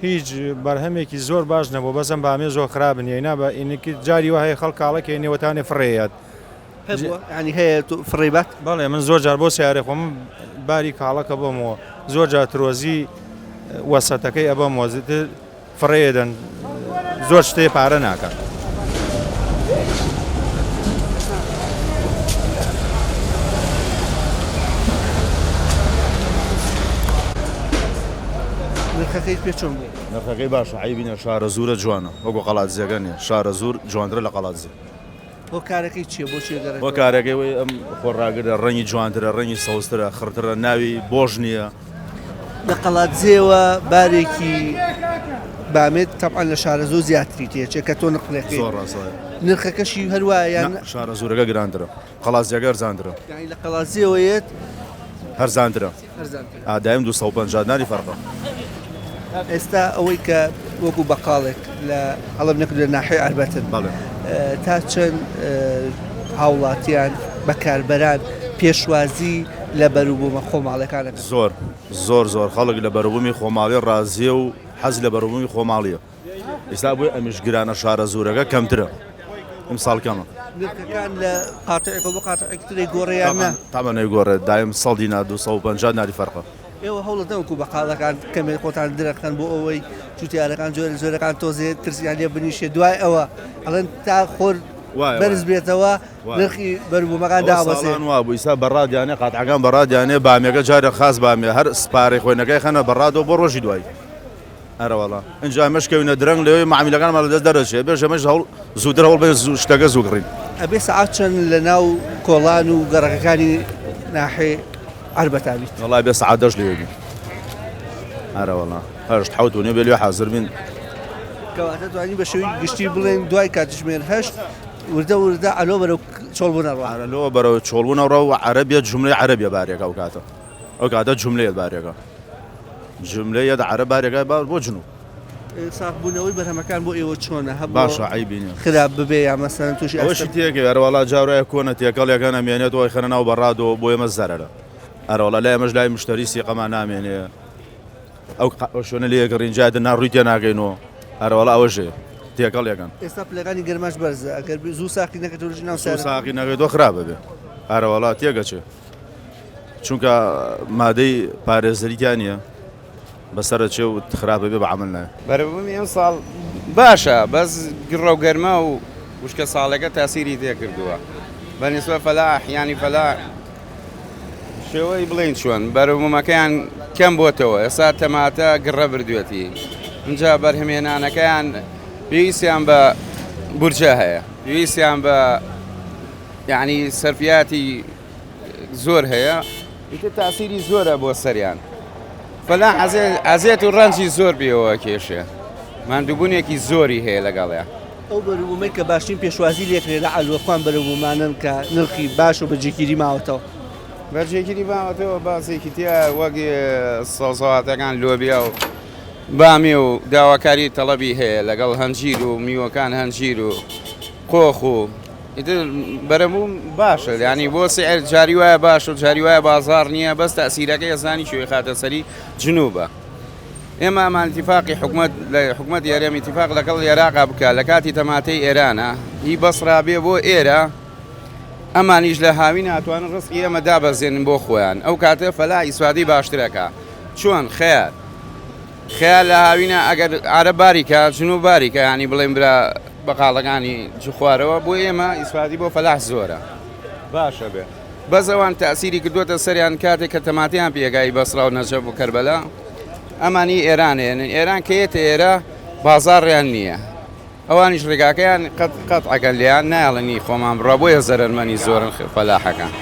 Speaker 10: هیچ بەرهەمێکی زۆر باش نەبوو بەسم بامێ زۆر خراپن ینا بە ئینکی جاری وهەیە خەڵکاڵەکە نێوەتانێ فڕێت
Speaker 1: ینی هەیە فڕێبات
Speaker 10: بەڵێ من زۆر جار بۆ سیارێ خۆم باری کاڵەکە بۆمەوە زۆر جار ترۆزی وەسەتەکەی ئەبەم وەزتر فڕێدەن زۆر شتێ پارە ناکات
Speaker 1: نرخەکەی پێ چۆن بوو
Speaker 11: نرخەکەی باشە عیبینە شارە زورە جوانە وەکو قەڵات زیێگە نیە شارە زور جوانترە لە قەڵات زی
Speaker 1: بۆ کارەکەی چییە بۆ چێگەڕێت
Speaker 11: بۆ کارەکەی وی ئەم خۆڕاگرە ڕەنگی جوانترە ڕەنگی سەوزترە خڕترە ناوی بۆژ نییە
Speaker 1: لە قەڵات زێوە بارێکی بامێت تەبعاً لە شارە زۆر زیاتری تێچێت کە تۆ نقلەکەی
Speaker 11: زۆر ڕاستە
Speaker 1: نرخەکەشی هەروە یان
Speaker 11: شارە زورەکە گرانترە قەڵات زیێگە هەرزانترە
Speaker 1: لە قەڵات زێوەیەت
Speaker 11: هەرزانترە ئادایم 250 ناری فەرقە
Speaker 1: ئێستا ئەوەی کە وەکو بەقاڵێک لە هەڵم نەکرد لە ناحێ ئەربەتن تا چەند هاوڵاتیان بەکاربەران پێشوازی لە بەروبوومە خۆماڵەکانە
Speaker 11: زۆر زۆر زۆر خەڵک لە بەروبوومی خۆماڵی ڕازیە و حەز لە بەروبوومی خۆماڵیە ئێستا بۆی ئەمیش گرانە شارە زورەکە کەمترە ئەم ساڵ کەمە
Speaker 1: نرخەکان لە قاتعێک بۆ قاتعێکتری گۆڕیان نا
Speaker 11: تامان نەیگۆڕێت دایم 100 دینار 250 ناری فەرقە
Speaker 1: ئێوە هەوڵەتە وەکو بەقاڵەکان کەمێ خۆتان درەختن بۆ ئەوەی جوتیارەکان جۆرە زۆرەکان تۆزێت ترسیان لێ بنیشێ دوای ئەوە ئەڵەن تا خۆر بەرز بێتەوە نرخی بەروبوومەکان دابەسێن
Speaker 11: وا بوو ئیسا بەڕادیانێ قاتعەکان بەڕادیانێ بامێگە جارە خاص بامێ هەر سپارەی خۆینەکەی خەنە بەڕادەوە بۆ ڕۆژی دوایی ئەرەوەڵا اینجا مشکەوینە درەنگ لەوەی معامیلەکانمان لەدەست دەرەچێت بێژەمەش هەوڵ زووتر هەوڵ بێ شتەکە زووگڕین
Speaker 1: ئەبێ سەعات چەند لە ناو کۆڵان و گەڕەکەەکانی ناحێ ئەربەتابیت
Speaker 11: وڵای بێ سەعات 10 لێبی ئەرەوەڵا هەشت حەوت و نیە بێ لێ حازر بین
Speaker 1: کەواتە توانی بە شێوی گشتی بڵێن دوای کاتژمێر هەشت وردە ئەلۆ بەرەو چۆڵبوونەڕوە
Speaker 11: لەوە بەرەو چۆڵبوونەڕە و عەرەبیە جوملەی عەرەبیە بارێکە ئەو کاتە ئەو کاتە جوملەیە بارێکە جملەیە عەرە بارێکە بۆ جنوب
Speaker 1: ساغبوونەوەی بەرهەمەکان بۆ ئێوە چۆنە هەب
Speaker 11: باشە عیبینە
Speaker 1: خراپ ببێ یا مەسەن تووشی
Speaker 11: ئەوەشی تێکە ئەرەوەڵا جاڕایە کۆنە تێکەڵیەکان ئەمێنێت وای خەنە ناو بەڕادەوە بۆ ئێمە زەرەرە ئەرەوەڵا لای ئەمەش لای مشتری سیقەمان نامێنێ ئەو شوێنە لێگەڕین جادە ناڕووی تێ ناگەینەوە ئەرەوەڵا ئەوەژێ تێکەڵیەکان
Speaker 1: ئێستا پلەکانی گەرماش بەرزە ئەگەر زوو ساقی نەکەێت ناو
Speaker 11: ساقی نەکەێتەوە خراپە بێ ئەرەوەڵا تێگەچێ چونکە مادەی پارێزەریتیان نیە بەسەرە چێ و خراپە بێ بە عەمەل نایە
Speaker 12: بەرەبوومی ئەم ساڵ باشە بەس گڕە و گەرمە و وشکە ساڵەکە تاسیری تێ کردووە بەنسبە فەلاح ینی فەلاح شێوەی بڵین چۆن بەرەبوومەکەیان کەم بۆتەوە ئێستا تەماتە گڕە بردوێتی اینجا بەرهەمێنانەکەیان پێویستیان بە بورجە هەیە پێویستیان بە یعنی سەرفیاتی زۆر هەیە ئیتر تاسیری زۆرە بۆ سەریان فەلاح ئەزێت و ڕەنجی زۆر بێەوە کێشێ ماندووبوونێکی زۆری هەیە لەگەڵەیە
Speaker 1: ئەو بەروبوومەی کە باشترین پێشوازی لێکرێ لە ئالوەخوان بەروبوومانن کە نرخی باش و بەجێگیری ماوەتەوە
Speaker 12: بەرجێگیری ماوەتەوە باسێکی تیا وەک سەڵسەواتەکان لۆبیا و بامی و داواکاری تەڵەبی هەیە لەگەڵ هەنجیر و میوەکان هەنجیر و قۆخ و بەرەبووم باشە ینی بۆ سعر جاری وایە باش و جاری وایە بازار نییە بەس تەسیرەکە ێزانی شوێ خاتە سەری جنوبە ئێمە ئەمانتیفاقی حکومت لە حکومت یاریێم ئیتیفاق لەگەڵ عێراقا بکە لە کاتی تەماتەی ئێرانە هی بەسڕابێ بۆ ئێرە ئەمانیش لە هاوی ناتوانن ڕسقی ئێمە دابەزێنن بۆ خۆیان ئەو کاتە فەلای سوادی باشترەکە چۆن خەیار خەیار لە هاوینە ئەگەر عرە باریکە جنوب باریکە ینی بڵێم برا بەقاڵەکانی جوخوارەوە بۆ ئێمە ئیسفادی بۆ فەلاح زۆرە باشە بێ بەس ئەوان تەسیری کردوتە سەریان کاتێک کە تەماتیان پێگای بەسڕا و نەجەب و کەربەلا ئەمانی ئێرانێن ئێران کەیەتە ئێرە بازاڕیان نییە ئەوانیش ڕێگاکەیان قەت ئەگەن لیان ناڵنی خۆمان بڕە بۆیە زەرمەنی زۆرن فەلاحەکان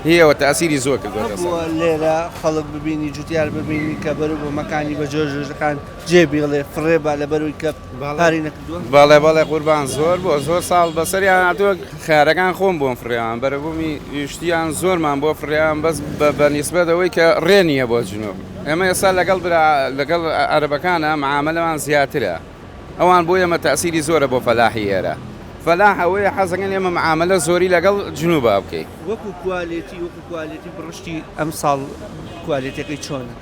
Speaker 12: هیەوە تەسیری زۆر کردوتە
Speaker 1: لێرە خەڵک ببینی جوتیار ببینی کە بەروبوومەکانی بە جۆژەکان جێبیڵێ فڕێبە لە بەروی کە پاری نەکردووە
Speaker 12: بەڵێ قوربان زۆر بۆ زۆر ساڵ بەسەریان هاتووە خیارەکان خۆم بۆم فڕیان بەرەبوومی ویشتیان زۆرمان بۆ فڕیان بەس بە نیسبەتەوەی کە ڕێنیە بۆ جنوب ئێمە ئێستا لەگەڵ عەرەبەکانە معاملەمان زیاترە ئەوان بۆ ئێمە تەسیری زۆرە بۆ فەلاحی ئێرە فەلاح ئەوەیە حەزەکەن ئێمە معاملە زۆری لەگەڵ جنوبا بکەیت
Speaker 1: وەکو کوالێتی بڕشتی ئەم ساڵ کوالێتەکەی چۆنە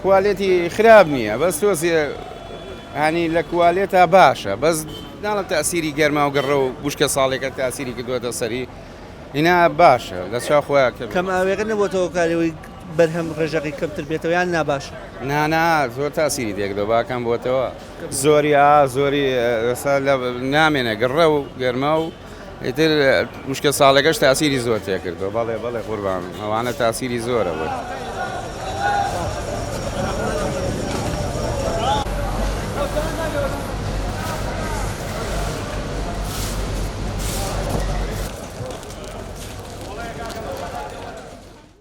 Speaker 12: کوالێتی خراب نییە بەس تۆزیە هەنی لە کوالێتە باشە بەس ناڵە تەسیری گەرما و گەڕە و بوشکە ساڵێکە تاسیری کردووەتە سەری هینا باشە لە چا خۆیان
Speaker 1: کەم ئاوێکە نەبووەتەوە کارەوەی بەرهەم ڕێژەقی کەمتر بێتەوە یان ناباش
Speaker 12: نانا زۆر تاسیری دێکدۆ باکەم بۆتەوە زۆری زۆری نامێنە گەڕە و گەرما و ئیتر وشکە ساڵەکەش تاسیری زۆر تێ کردەوە بەڵێ قوربان ئەوانە تاسیری زۆرە بوو